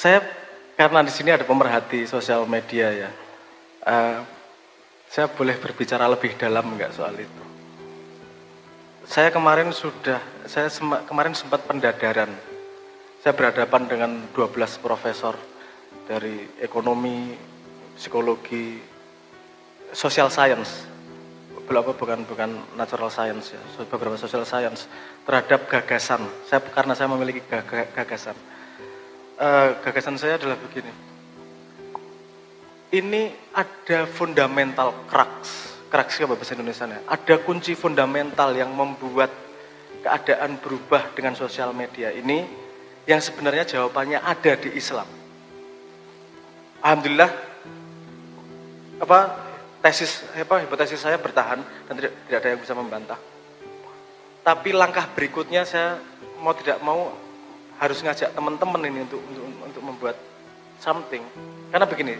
Saya karena di sini ada pemerhati sosial media ya, saya boleh berbicara lebih dalam nggak soal itu? Saya kemarin kemarin sempat pendadaran. Saya berhadapan dengan 12 profesor dari ekonomi, psikologi, social science, bukan natural science ya, beberapa social science terhadap gagasan. Karena saya memiliki gagasan. Gagasan saya adalah begini. Ini ada fundamental crux apa bahasa Indonesianya? Ada kunci fundamental yang membuat keadaan berubah dengan sosial media ini, yang sebenarnya jawabannya ada di Islam. Alhamdulillah, hipotesis saya bertahan dan tidak ada yang bisa membantah. Tapi langkah berikutnya saya mau tidak mau harus ngajak teman-teman ini untuk membuat something. Karena begini,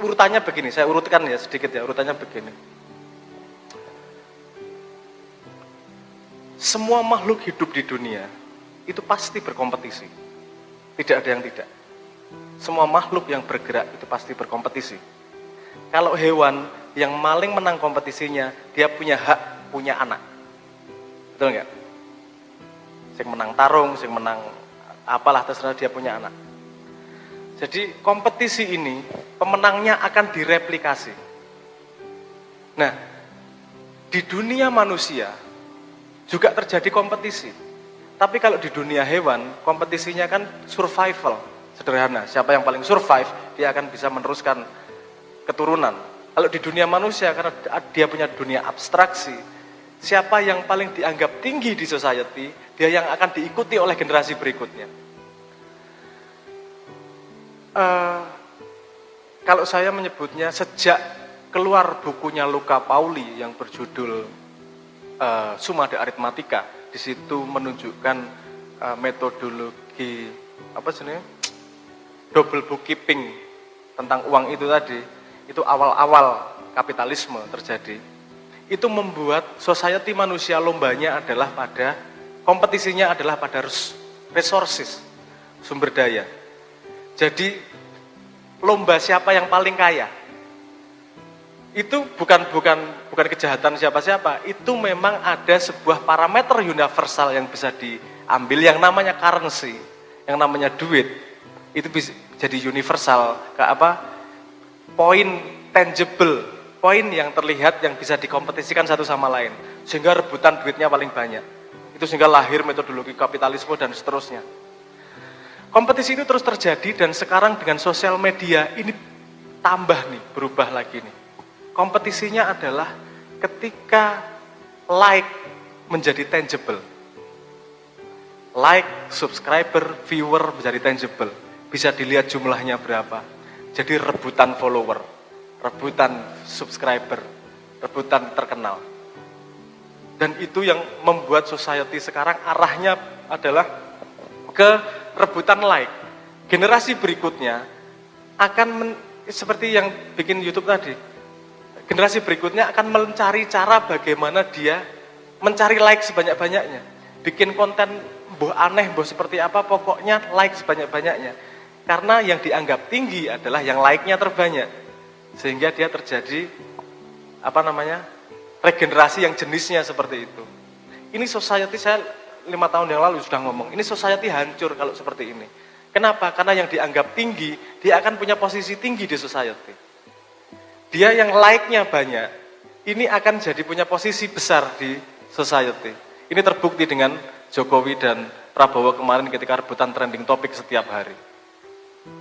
urutannya begini, saya urutkan ya sedikit ya, urutannya begini. Semua makhluk hidup di dunia itu pasti berkompetisi. Tidak ada yang tidak. Semua makhluk yang bergerak itu pasti berkompetisi. Kalau hewan yang maling menang kompetisinya, dia punya hak, punya anak. Betul nggak? Sing menang tarung, sing menang apalah terserah, dia punya anak. Jadi kompetisi ini pemenangnya akan direplikasi. Nah, di dunia manusia juga terjadi kompetisi. Tapi kalau di dunia hewan, kompetisinya kan survival, sederhana. Siapa yang paling survive, dia akan bisa meneruskan keturunan. Kalau di dunia manusia, karena dia punya dunia abstraksi, siapa yang paling dianggap tinggi di society, dia yang akan diikuti oleh generasi berikutnya. Kalau saya menyebutnya, sejak keluar bukunya Luca Pauli yang berjudul Summa de Arithmetica, di situ menunjukkan metodologi double bookkeeping tentang uang itu tadi. Itu awal-awal kapitalisme terjadi. Itu membuat society manusia lombanya adalah pada, kompetisinya adalah pada resources, sumber daya. Jadi lomba siapa yang paling kaya. Itu bukan kejahatan siapa-siapa, itu memang ada sebuah parameter universal yang bisa diambil, yang namanya currency, yang namanya duit. Itu bisa jadi universal, poin tangible, poin yang terlihat yang bisa dikompetisikan satu sama lain, sehingga rebutan duitnya paling banyak. Itu sehingga lahir metodologi kapitalisme dan seterusnya. Kompetisi itu terus terjadi, dan sekarang dengan sosial media ini tambah nih, berubah lagi nih. Kompetisinya adalah ketika like menjadi tangible. Like, subscriber, viewer menjadi tangible. Bisa dilihat jumlahnya berapa. Jadi rebutan follower, rebutan subscriber, rebutan terkenal. Dan itu yang membuat society sekarang arahnya adalah ke rebutan like. Generasi berikutnya akan seperti yang bikin YouTube tadi. Generasi berikutnya akan mencari cara bagaimana dia mencari like sebanyak-banyaknya. Bikin konten boh aneh, boh seperti apa, pokoknya like sebanyak-banyaknya. Karena yang dianggap tinggi adalah yang like-nya terbanyak. Sehingga dia terjadi regenerasi yang jenisnya seperti itu. Ini society, saya 5 tahun yang lalu sudah ngomong, ini society hancur kalau seperti ini. Kenapa? Karena yang dianggap tinggi, dia akan punya posisi tinggi di society. Dia yang like-nya banyak, ini akan jadi punya posisi besar di society. Ini terbukti dengan Jokowi dan Prabowo kemarin ketika rebutan trending topik setiap hari.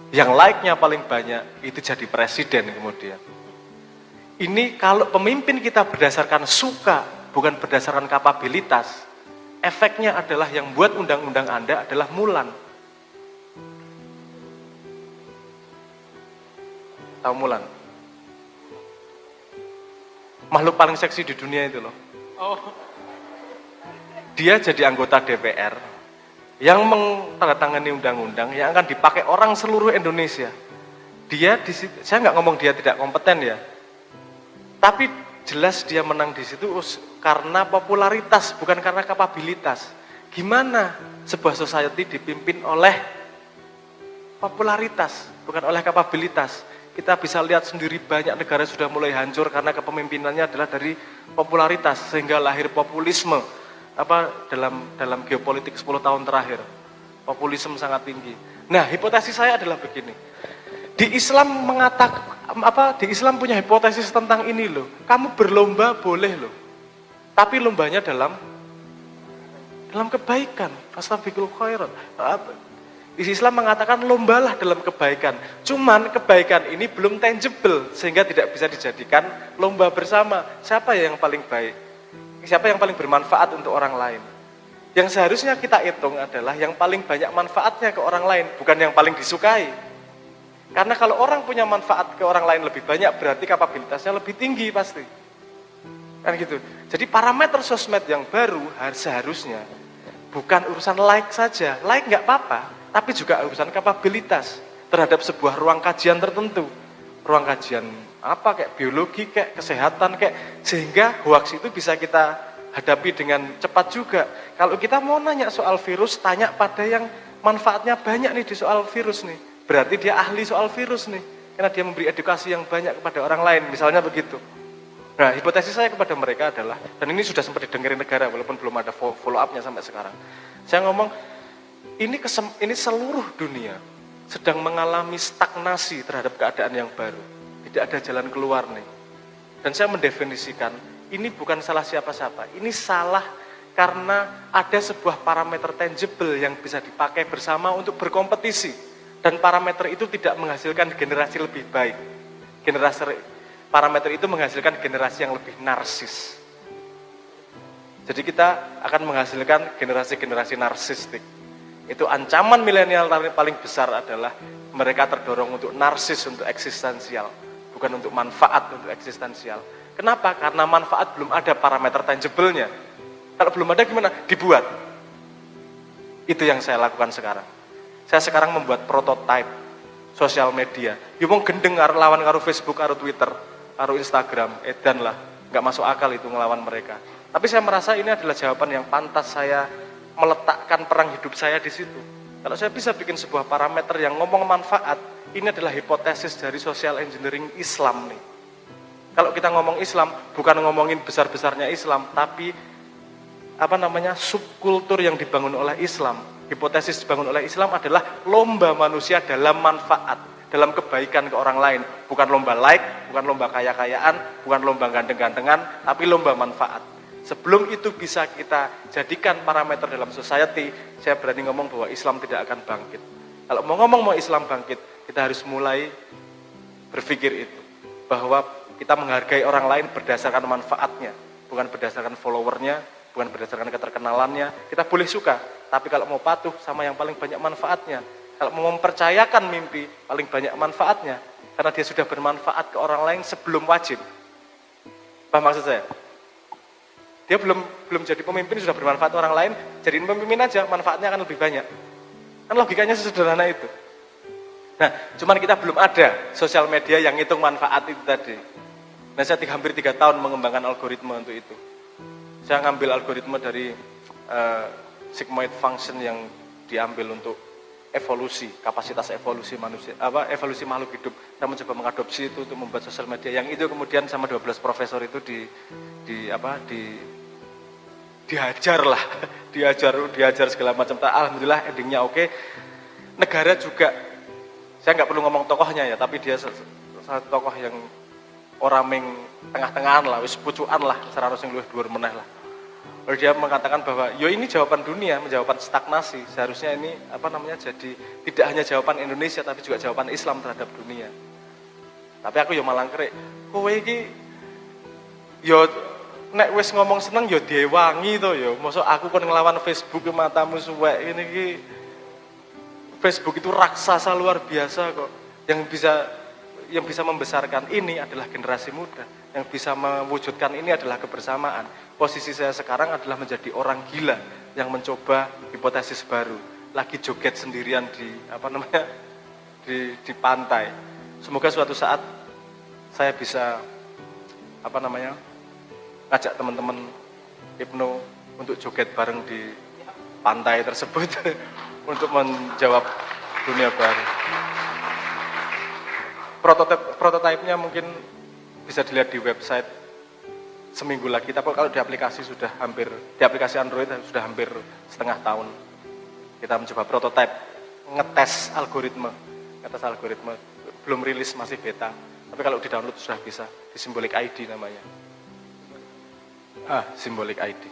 Yang like-nya paling banyak, itu jadi presiden kemudian. Ini kalau pemimpin kita berdasarkan suka, bukan berdasarkan kapabilitas, efeknya adalah yang buat undang-undang Anda adalah Mulan. Tahu Mulan? Makhluk paling seksi di dunia itu loh. Oh. Dia jadi anggota DPR yang menandatangani undang-undang yang akan dipakai orang seluruh Indonesia. Saya nggak ngomong dia tidak kompeten ya, tapi jelas dia menang di situ karena popularitas, bukan karena kapabilitas. Gimana sebuah society dipimpin oleh popularitas, bukan oleh kapabilitas. Kita bisa lihat sendiri banyak negara sudah mulai hancur karena kepemimpinannya adalah dari popularitas, sehingga lahir populisme dalam geopolitik 10 tahun terakhir. Populisme sangat tinggi. Nah, hipotesis saya adalah begini. Di Islam di Islam punya hipotesis tentang ini loh. Kamu berlomba boleh loh. Tapi lombanya dalam kebaikan. Fastabiqul khairat. Di Islam mengatakan lombalah dalam kebaikan. Cuman kebaikan ini belum tangible sehingga tidak bisa dijadikan lomba bersama. Siapa yang paling baik? Siapa yang paling bermanfaat untuk orang lain? Yang seharusnya kita hitung adalah yang paling banyak manfaatnya ke orang lain, bukan yang paling disukai. Karena kalau orang punya manfaat ke orang lain lebih banyak, berarti kapabilitasnya lebih tinggi pasti. Kan gitu. Jadi parameter sosmed yang baru seharusnya bukan urusan like saja. Like nggak apa-apa, tapi juga urusan kapabilitas terhadap sebuah ruang kajian tertentu. Ruang kajian kayak biologi, kayak kesehatan, sehingga hoax itu bisa kita hadapi dengan cepat juga. Kalau kita mau nanya soal virus, tanya pada yang manfaatnya banyak nih di soal virus nih. Berarti dia ahli soal virus nih, karena dia memberi edukasi yang banyak kepada orang lain, misalnya begitu. Nah, hipotesis saya kepada mereka adalah, dan ini sudah sempat didengarin negara, walaupun belum ada follow up-nya sampai sekarang. Saya ngomong, ini seluruh dunia sedang mengalami stagnasi terhadap keadaan yang baru. Tidak ada jalan keluar nih. Dan saya mendefinisikan, ini bukan salah siapa-siapa, ini salah karena ada sebuah parameter tangible yang bisa dipakai bersama untuk berkompetisi. Dan parameter itu tidak menghasilkan generasi lebih baik. Parameter itu menghasilkan generasi yang lebih narsis. Jadi kita akan menghasilkan generasi-generasi narsistik. Itu ancaman milenial paling besar adalah mereka terdorong untuk narsis, untuk eksistensial. Bukan untuk manfaat, untuk eksistensial. Kenapa? Karena manfaat belum ada parameter tangible-nya. Kalau belum ada gimana? Dibuat. Itu yang saya lakukan sekarang. Saya sekarang membuat prototipe sosial media. Ya mau gendeng lawan karo Facebook, karo Twitter, karo Instagram, edan lah. Nggak masuk akal itu ngelawan mereka. Tapi saya merasa ini adalah jawaban yang pantas saya meletakkan perang hidup saya di situ. Kalau saya bisa bikin sebuah parameter yang ngomong manfaat, ini adalah hipotesis dari social engineering Islam nih. Kalau kita ngomong Islam, bukan ngomongin besar-besarnya Islam, tapi subkultur yang dibangun oleh Islam. Hipotesis dibangun oleh Islam adalah lomba manusia dalam manfaat, dalam kebaikan ke orang lain. Bukan lomba like, bukan lomba kaya-kayaan, bukan lomba ganteng-gantengan, tapi lomba manfaat. Sebelum itu bisa kita jadikan parameter dalam society, saya berani ngomong bahwa Islam tidak akan bangkit. Kalau mau ngomong mau Islam bangkit, kita harus mulai berpikir itu. Bahwa kita menghargai orang lain berdasarkan manfaatnya, bukan berdasarkan followernya, bukan berdasarkan keterkenalannya. Kita boleh suka, tapi kalau mau patuh sama yang paling banyak manfaatnya. Kalau mau mempercayakan mimpi, paling banyak manfaatnya. Karena dia sudah bermanfaat ke orang lain sebelum wajib. Paham maksud saya? Dia belum jadi pemimpin, sudah bermanfaat orang lain, jadiin pemimpin aja, manfaatnya akan lebih banyak. Kan logikanya sesederhana itu. Nah, cuman kita belum ada sosial media yang ngitung manfaat itu tadi. Nah, saya hampir 3 tahun mengembangkan algoritma untuk itu. Saya ngambil algoritma dari sigmoid function yang diambil untuk evolusi, kapasitas evolusi manusia, evolusi makhluk hidup. Saya mencoba mengadopsi itu untuk membuat sosial media. Yang itu kemudian sama 12 profesor itu dihajar segala macam. Alhamdulillah endingnya oke. Negara juga, saya nggak perlu ngomong tokohnya ya, tapi dia satu tokoh yang orang yang tengah-tengahan lah, wis pucukan lah, secara harus yang luwih dhuwur meneh lah. Lalu dia mengatakan bahwa, ini jawaban dunia, jawaban stagnasi. Seharusnya ini jadi tidak hanya jawaban Indonesia, tapi juga jawaban Islam terhadap dunia. Tapi aku malah krek, kowe iki nek wis ngomong seneng diwangi to Mosok aku kon ngelawan Facebook matamu suwek ini ki. Facebook itu raksasa luar biasa kok. Yang bisa membesarkan ini adalah generasi muda. Yang bisa mewujudkan ini adalah kebersamaan. Posisi saya sekarang adalah menjadi orang gila yang mencoba hipotesis baru. Lagi joget sendirian di pantai. Semoga suatu saat saya bisa ngajak teman-teman hipno untuk joget bareng di pantai tersebut untuk menjawab dunia baru. Prototipenya mungkin bisa dilihat di website seminggu lagi, tapi kalau di aplikasi di aplikasi Android sudah hampir setengah tahun. Kita mencoba prototipe, ngetes algoritma, belum rilis, masih beta. Tapi kalau di download sudah bisa, di Symbolic ID namanya. Symbolic ID,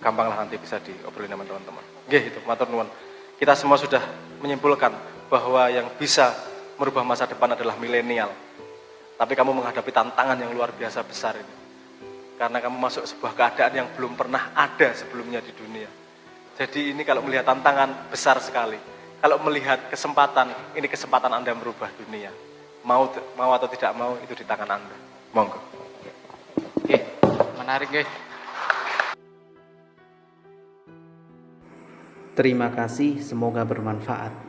gampang lah, nanti bisa diobrolin sama teman-teman. Nggih, itu, matur nuwun. Kita semua sudah menyimpulkan bahwa yang bisa merubah masa depan adalah milenial. Tapi kamu menghadapi tantangan yang luar biasa besar ini. Karena kamu masuk sebuah keadaan yang belum pernah ada sebelumnya di dunia. Jadi ini kalau melihat tantangan besar sekali. Kalau melihat kesempatan, ini kesempatan Anda merubah dunia. Mau atau tidak mau, itu di tangan Anda. Monggo. Oke, menarik guys. Terima kasih, semoga bermanfaat.